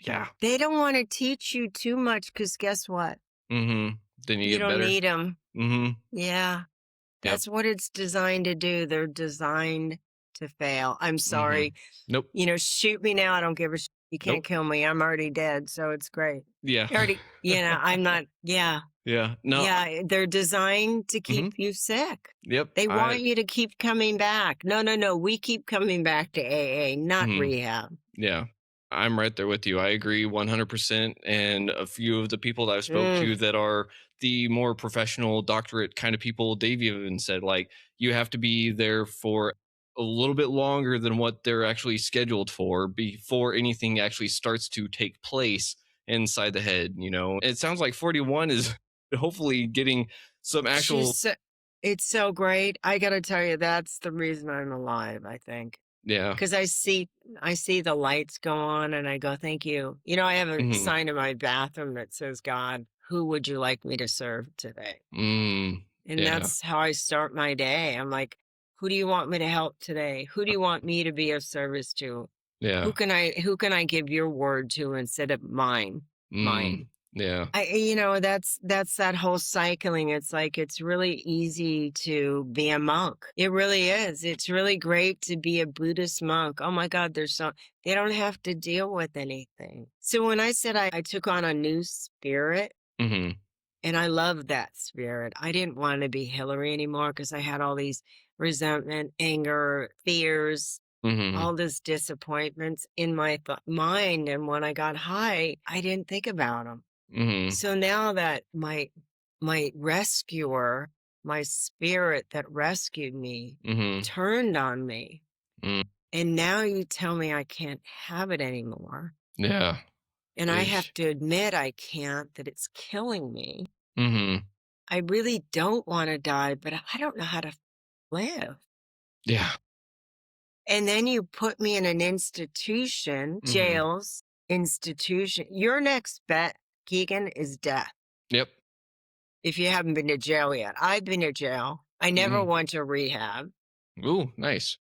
C: Yeah.
A: They don't want to teach you too much because guess what?
C: Mm-hmm. Then you
A: You
C: get
A: don't
C: better.
A: need them."
C: Mm-hmm.
A: Yeah,
C: Yep.
A: that's what it's designed to do. They're designed to fail. I'm
C: Mm-hmm.
A: sorry.
C: Nope.
A: Shoot me now. I don't give a shit. You can't
C: Nope.
A: kill me. I'm already dead. So it's great.
C: Yeah.
A: You already, I'm not, yeah.
C: Yeah. No.
A: Yeah, they're designed to
C: Mm-hmm.
A: keep you sick.
C: Yep.
A: They want you to keep coming back. No, no, no. We keep coming back to AA, not
C: Mhm.
A: rehab.
C: Yeah. I'm right there with you. I agree 100%. And a few of the people that I've spoke
A: Mm,
C: to that are the more professional doctorate kind of people, they've even said, like, you have to be there for a little bit longer than what they're actually scheduled for before anything actually starts to take place inside the head. It sounds like 41 is hopefully getting some
A: she's
C: actual,
A: so, it's so great. I got to tell you, that's the reason I'm alive, I think.
C: yeah.
A: Because I see the lights go on and I go, thank you. I have a
C: Hmm.
A: sign in my bathroom that says, "God, who would you like me to serve today?" And
C: Yeah.
A: that's how I start my day. I'm like, who do you want me to help today? Who do you want me to be of service to?
C: Yeah.
A: Who can I give your word to instead of mine? Mine.
C: Yeah.
A: That's that whole cycling. It's like it's really easy to be a monk. It really is. It's really great to be a Buddhist monk. Oh my God, they don't have to deal with anything. So when I said I took on a new spirit,
C: Hmm.
A: and I love that spirit. I didn't want to be Hillary anymore because I had all these resentment, anger, fears,
C: Hmm.
A: all this disappointments in my mind. And when I got high, I didn't think about them.
C: Mhm,
A: So now that my rescuer, my spirit that rescued me,
C: mhm,
A: turned on me,
C: mm,
A: and now you tell me I can't have it anymore.
C: yeah,
A: And I have
C: ish,
A: to admit I can't, that it's killing me.
C: mhm,
A: I really don't want to die, but I don't know how to live.
C: yeah,
A: And then you put me in an institution,
C: mhm,
A: jails, institution. Your next bet, Keegan, is death.
C: yep,
A: If you haven't been to jail yet, I've been to jail. I never
C: mhm,
A: went to rehab.
C: ooh, nice.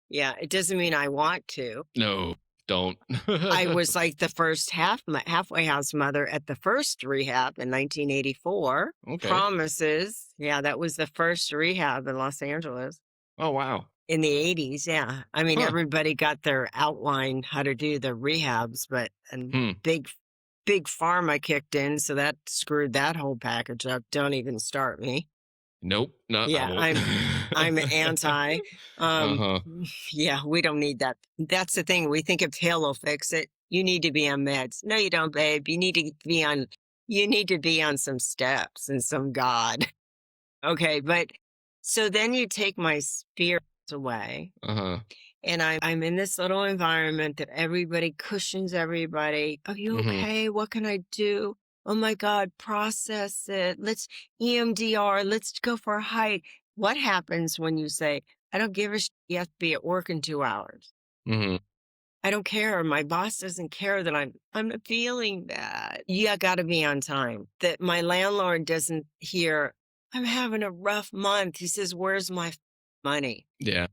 A: Yeah, it doesn't mean I want to.
C: No, don't.
A: I was like the first halfway house mother at the first rehab in 1984.
C: Okay.
A: Promises. Yeah, that was the first rehab in Los Angeles.
C: Oh, wow.
A: In the 80s, yeah. I mean,
C: Huh,
A: everybody got their outline how to do the rehabs, but and
C: hmm,
A: big pharma kicked in, so that screwed that whole package up. Don't even start me.
C: nope, no, I
A: Yeah,
C: won't.
A: I'm anti.
C: Uh-huh,
A: Yeah, we don't need that. That's the thing. We think if pill will fix it, you need to be on meds. No, you don't, babe. You need to be on some steps and some God. Okay, but so then you take my spirits away.
C: uh-huh,
A: And I'm in this little environment that everybody cushions everybody. Are you
C: mhm,
A: okay? What can I do? Oh my God, process it. Let's EMDR. Let's go for a hike. What happens when you say, I don't give a shit. You have to be at work in 2 hours.
C: mhm,
A: I don't care. My boss doesn't care that I'm feeling bad. You got to be on time. That my landlord doesn't hear, I'm having a rough month. He says, where's my money?
C: yeah,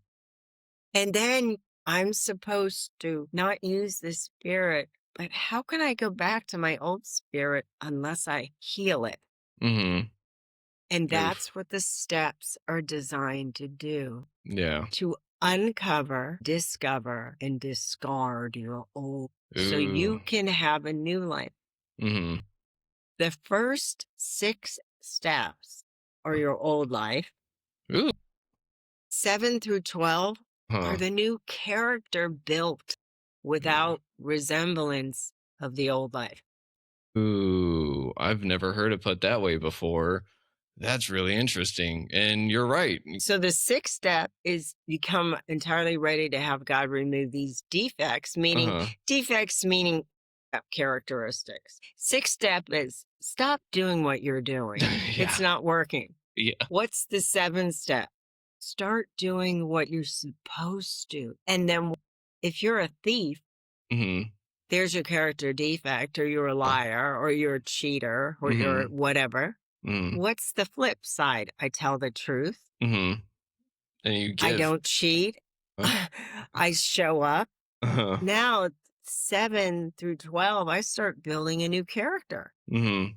A: And then I'm supposed to not use this spirit, but how can I go back to my old spirit unless I heal it?
C: mhm,
A: And
C: oof,
A: that's what the steps are designed to do,
C: yeah,
A: to uncover, discover, and discard your old so
C: ooh,
A: you can have a new life.
C: mhm,
A: The first 6 steps are your old life.
C: ooh,
A: 7 through 12 are
C: huh,
A: the new character built without resemblance of the old life.
C: ooh, I've never heard it put that way before. That's really interesting, and you're right.
A: So the sixth step is become entirely ready to have God remove these
C: Uh-huh.
A: defects meaning characteristics. Sixth step is stop doing what you're doing.
C: Yeah,
A: It's not working.
C: yeah,
A: What's the seventh step? Start doing what you're supposed to. And then if you're a thief,
C: mhm,
A: there's your character defect, or you're a liar, or you're a cheater, or you're
C: Mhm.
A: whatever.
C: Mm.
A: What's the flip side? I tell the truth.
C: Mhm. And you
A: I
C: give.
A: don't cheat.
C: Huh?
A: I show up.
C: Uh-huh.
A: Now, 7 through 12, I start building a new character.
C: Mhm.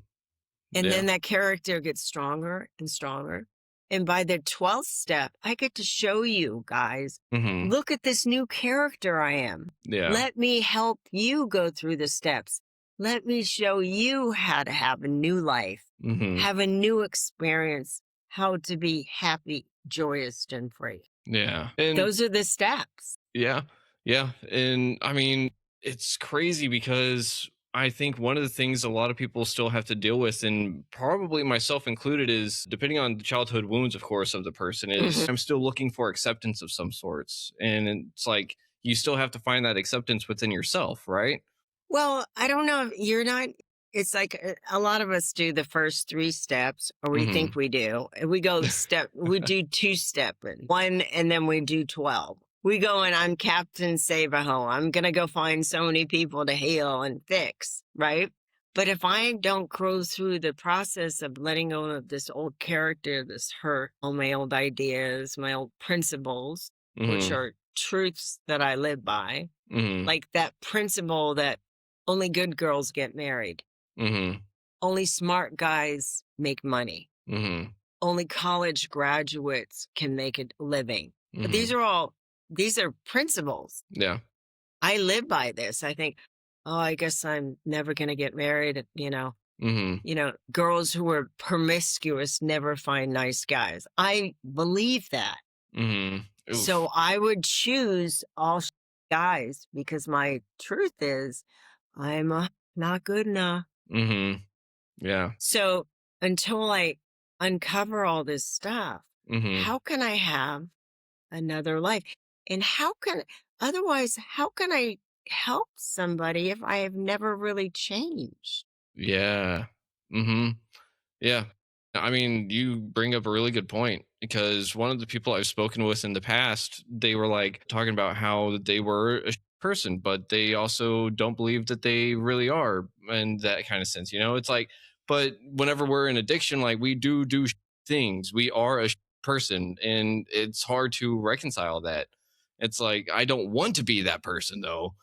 A: And
C: Yeah.
A: then that character gets stronger and stronger. And by the 12th step, I get to show you guys,
C: Mhm.
A: look at this new character I am.
C: Yeah.
A: Let me help you go through the steps. Let me show you how to have a new life,
C: Mhm.
A: have a new experience, how to be happy, joyous, and free.
C: Yeah. And
A: Those are the steps.
C: yeah. Yeah. And I mean, it's crazy because I think one of the things a lot of people still have to deal with, and probably myself included, is depending on the childhood wounds, of course, of the person, is
A: Mhm.
C: I'm still looking for acceptance of some sorts. And it's like you still have to find that acceptance within yourself, right?
A: Well, I don't know if you're not, it's like a lot of us do the first 3 steps, or we
C: Mm-hmm.
A: think we do. And we do 2-step and 1, and then we do 12. We go and I'm Captain Save-A-Ho. I'm going to go find so many people to heal and fix, right? But if I don't grow through the process of letting go of this old character, this hurt, all my old ideas, my old principles, which
C: Mm-hmm.
A: are truths that I live by,
C: Mm-hmm.
A: like that principle that only good girls get married.
C: Mm-hmm.
A: Only smart guys make money.
C: Mm-hmm.
A: Only college graduates can make a living. But
C: Mm-hmm.
A: these are principles.
C: Yeah.
A: I live by this. I think, oh, I guess I'm never going to get married.
C: Mm-hmm.
A: Girls who are promiscuous never find nice guys. I believe that.
C: Mm-hmm.
A: So
C: Oof.
A: I would choose all guys because my truth is I'm not good enough.
C: Mm-hmm. Yeah.
A: So until I uncover all this stuff,
C: Mm-hmm.
A: how can I have another life? And otherwise, how can I help somebody if I have never really changed?
C: Yeah. Mm-hmm. Yeah. I mean, you bring up a really good point because one of the people I've spoken with in the past, they were like talking about how they were a person, but they also don't believe that they really are, and that kind of sense. It's like, but whenever we're in addiction, like we do things, we are a person, and it's hard to reconcile that. It's like, I don't want to be that person though.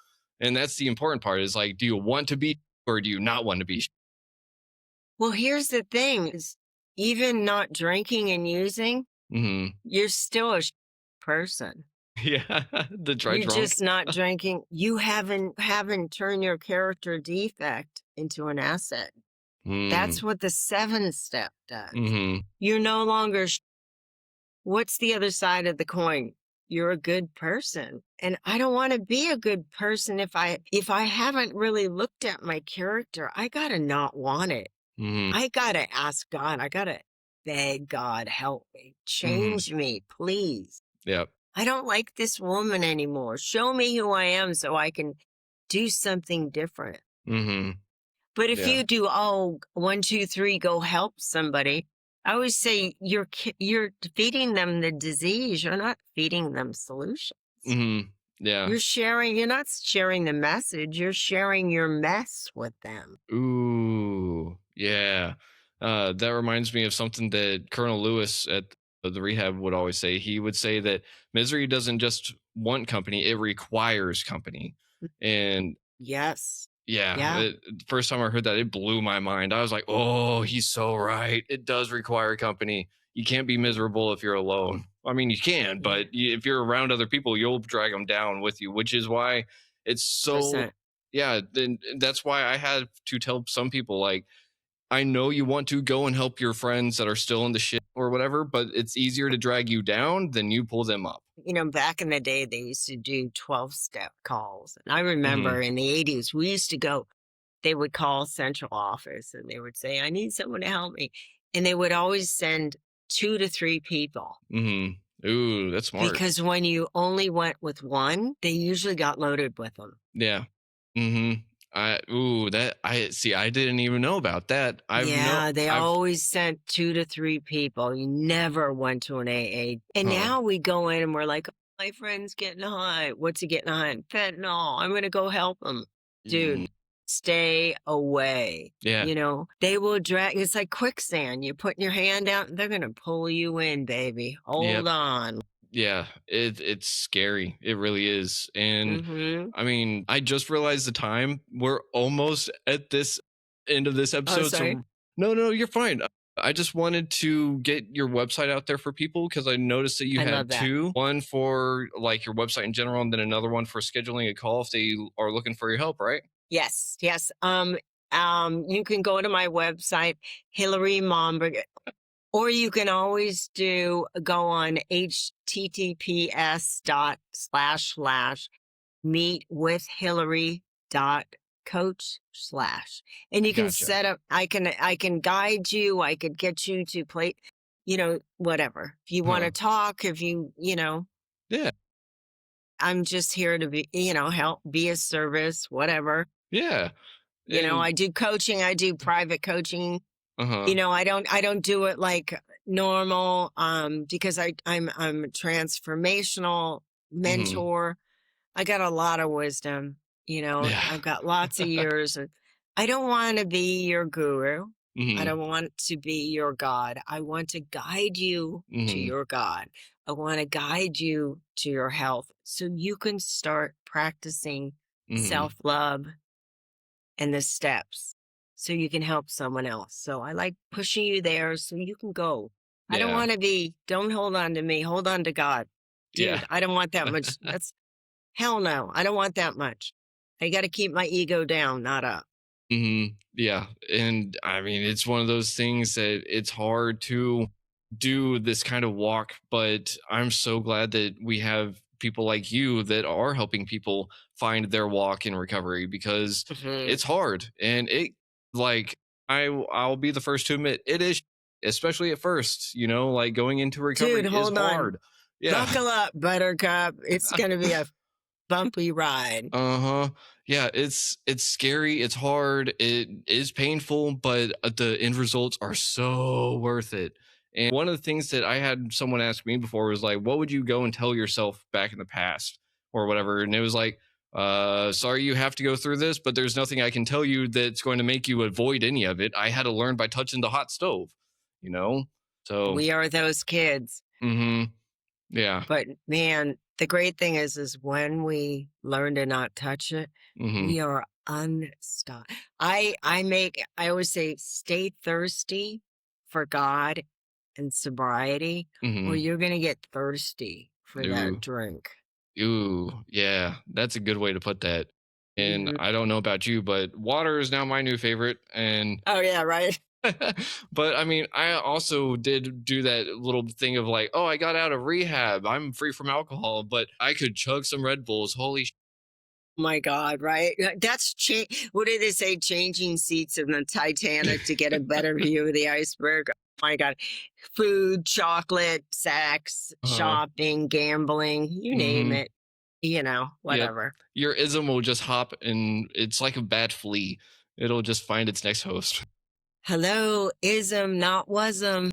C: And that's the important part is like, do you want to be or do you not want to be?
A: Well, here's the thing is even not drinking and using,
C: Hmm.
A: you're still a person.
C: Yeah, the dry
A: You're
C: drunk.
A: just not drinking. You haven't turned your character defect into an asset.
C: Mm,
A: That's what the 7 step does.
C: mhm,
A: You're no longer what's the other side of the coin? You're a good person. And I don't want to be a good person if I haven't really looked at my character. I got to not want it.
C: mhm,
A: I got to ask God. I got to beg God, help me.
C: mhm.
A: Change me, please.
C: Yep.
A: I don't like this woman anymore. Show me who I am so I can do something different.
C: Mhm.
A: But if
C: Yeah.
A: you do, 1, 2, 3, go help somebody. I always say you're feeding them the disease. You're not feeding them solutions.
C: Mhm. Yeah.
A: You're not sharing the message. You're sharing your mess with them.
C: Ooh. Yeah. That reminds me of something that Colonel Lewis at the rehab would always say. He would say that misery doesn't just want company; it requires company. And
A: Yes.
C: yeah,
A: Yeah.
C: the first time I heard that, it blew my mind. I was like, "Oh, he's so right. It does require company. You can't be miserable if you're alone. I mean, you can,
A: Yeah.
C: but if you're around other people, you'll drag them down with you, which is why it's so,
A: Percent.
C: yeah, then that's why I had to tell some people, like, I know you want to go and help your friends that are still in the shit or whatever, but it's easier to drag you down than you pull them up."
A: Back in the day, they used to do 12-step calls. And I remember
C: Mhm.
A: in the 80s, we used to go, they would call central office and they would say, I need someone to help me. And they would always send 2 to 3 people
C: Mhm. Ooh, that's smart.
A: because when you only went with one, they usually got loaded with them.
C: Yeah. Mhm. I see, I didn't even know about that.
A: Yeah, they
C: I've
A: always sent 2 to 3 people. You never went to an AA. And
C: huh.
A: now we go in and we're like, "Oh, my friend's getting high. What's he getting high on? Fentanyl. I'm going to go help him."
C: Mm,
A: dude, stay away.
C: yeah.
A: They will drag. It's like quicksand. You're putting your hand out, they're going to pull you in, baby.
C: Yep.
A: Hold on.
C: Yeah, it's scary. It really is. And
A: Hmm.
C: I mean, I just realized the time. We're almost at this end of this
A: Oh,
C: episode.
A: sorry.
C: So no, you're fine. I just wanted to get your website out there for people because I noticed that you
A: I love
C: had
A: that.
C: two. One for like your website in general, and then another one for scheduling a call if they are looking for your help, right?
A: Yes, yes. You can go to my website, Hilary Momberger, or you can always go on https://meetwithhillary.coach/ and you can
C: Gotcha.
A: set up. I can guide you. I could get you to play, whatever. If you want to
C: Huh.
A: talk, if
C: Yeah.
A: I'm just here to be, help, be a service, whatever.
C: Yeah. And
A: I do coaching, I do private coaching.
C: uh-huh.
A: I don't do it like normal, because I'm a transformational
C: Hmm.
A: mentor. I got a lot of wisdom,
C: Yeah.
A: I've got lots of years, and I don't want to be your guru. I
C: Hmm.
A: don't want to be your God. I want to guide you to
C: Hmm.
A: your God. I want to guide you to your health so you can start practicing
C: Hmm.
A: self-love and the steps so you can help someone else. So I like pushing you there so you can go. I don't
C: Yeah.
A: want to don't hold on to me, hold on to God.
C: Yeah.
A: Dude, I don't want that much. That's hell no. I don't want that much. I got to keep my ego down, not up.
C: Yeah. And I mean, it's one of those things that it's hard to do this kind of walk, but I'm so glad that we have people like you that are helping people find their walk in recovery because
A: Mhm.
C: it's hard. And like, I'll be the first to admit it is, especially at first, like going into
A: Dude,
C: recovery is
A: hold on.
C: hard. Yeah.
A: Buckle up, Buttercup. It's going to be a bumpy ride.
C: Uh-huh. Yeah, it's scary, it's hard, it is painful, but the end results are so worth it. And one of the things that I had someone ask me before was like, what would you go and tell yourself back in the past or whatever? And it was like, sorry you have to go through this, but there's nothing I can tell you that's going to make you avoid any of it. I had to learn by touching the hot stove, you know? So,
A: We are those kids.
C: mhm. Yeah.
A: But man, the great thing is when we learn to not touch it,
C: Mhm.
A: we are unstoppable. I always say, stay thirsty for God and sobriety, or
C: Mhm.
A: you're going to get thirsty for that
C: Ooh.
A: drink.
C: Ooh, yeah, that's a good way to put that. And
A: Mhm.
C: I don't know about you, but water is now my new favorite. And,
A: Oh, yeah, right.
C: but I mean, I also did do that little thing of like, oh, I got out of rehab. I'm free from alcohol, but I could chug some Red Bulls.
A: My God, right? That's what did they say? Changing seats in the Titanic to get a better view of the iceberg. Oh my God. Food, chocolate, sex,
C: uh,
A: shopping, gambling, you name
C: mm-hmm.
A: it,
C: Yep.
A: whatever.
C: Your ism will just hop and it's like a bad flea. It'll just find its next host.
A: Hello, ism, not wasm.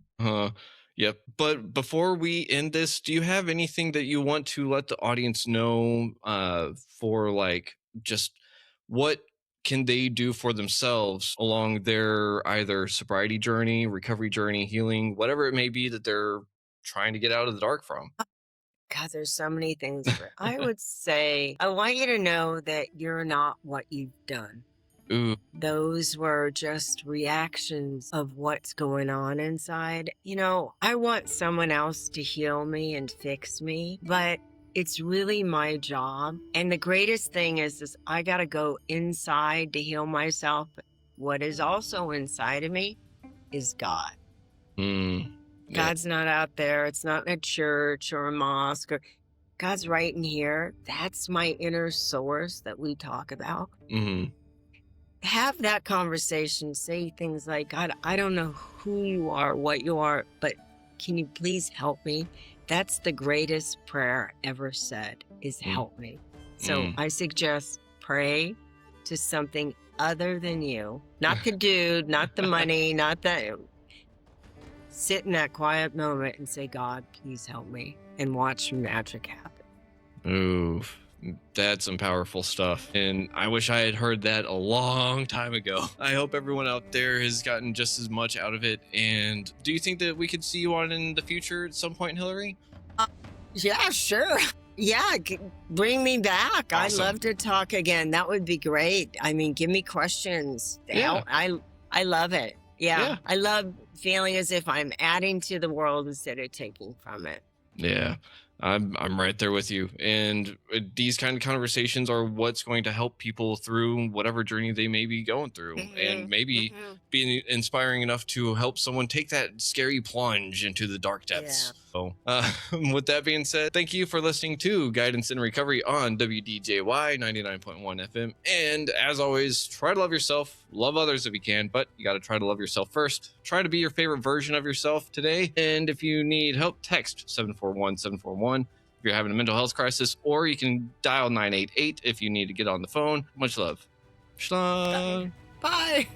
C: Yep. But before we end this, do you have anything that you want to let the audience know for like just what can they do for themselves along their either sobriety journey, recovery journey, healing, whatever it may be that they're trying to get out of the dark from?
A: God, there's so many things I would say, I want you to know that you're not what you've done.
C: Ooh.
A: Those were just reactions of what's going on inside. I want someone else to heal me and fix me, but it's really my job. And the greatest thing is I got to go inside to heal myself. What is also inside of me is God.
C: Mm. Yeah.
A: God's not out there. It's not in a church or a mosque. God's right in here. That's my inner source that we talk about.
C: Hmm.
A: Have that conversation. Say things like, God, I don't know who you are, what you are, but can you please help me? That's the greatest prayer ever said, is help me. So
C: Mm.
A: I suggest pray to something other than you, not the dude, not the money, not the. Sit in that quiet moment and say, God, please help me, and watch magic happen.
C: Ooh, That's some powerful stuff. And I wish I had heard that a long time ago. I hope everyone out there has gotten just as much out of it. And do you think that we could see you on in the future at some point, Hillary?
A: Uh, yeah, sure. Yeah, bring me back. I'd
C: Awesome.
A: love to talk again. That would be great. I mean, give me questions.
C: Yeah.
A: I love it. Yeah,
C: Yeah.
A: I love feeling as if I'm adding to the world instead of taking from it.
C: Yeah, I'm right there with you. And these kind of conversations are what's going to help people through whatever journey they may be going through, and maybe
A: Mhm.
C: being inspiring enough to help someone take that scary plunge into the dark
A: Yeah.
C: depths. So, with that being said, thank you for listening to Guidance in Recovery on WDJY 99.1 FM. And as always, try to love yourself, love others if you can, but you got to try to love yourself first. Try to be your favorite version of yourself today. And if you need help, text 741-741 if you're having a mental health crisis, or you can dial 988 if you need to get on the phone. Much love. Shalom.
A: Bye.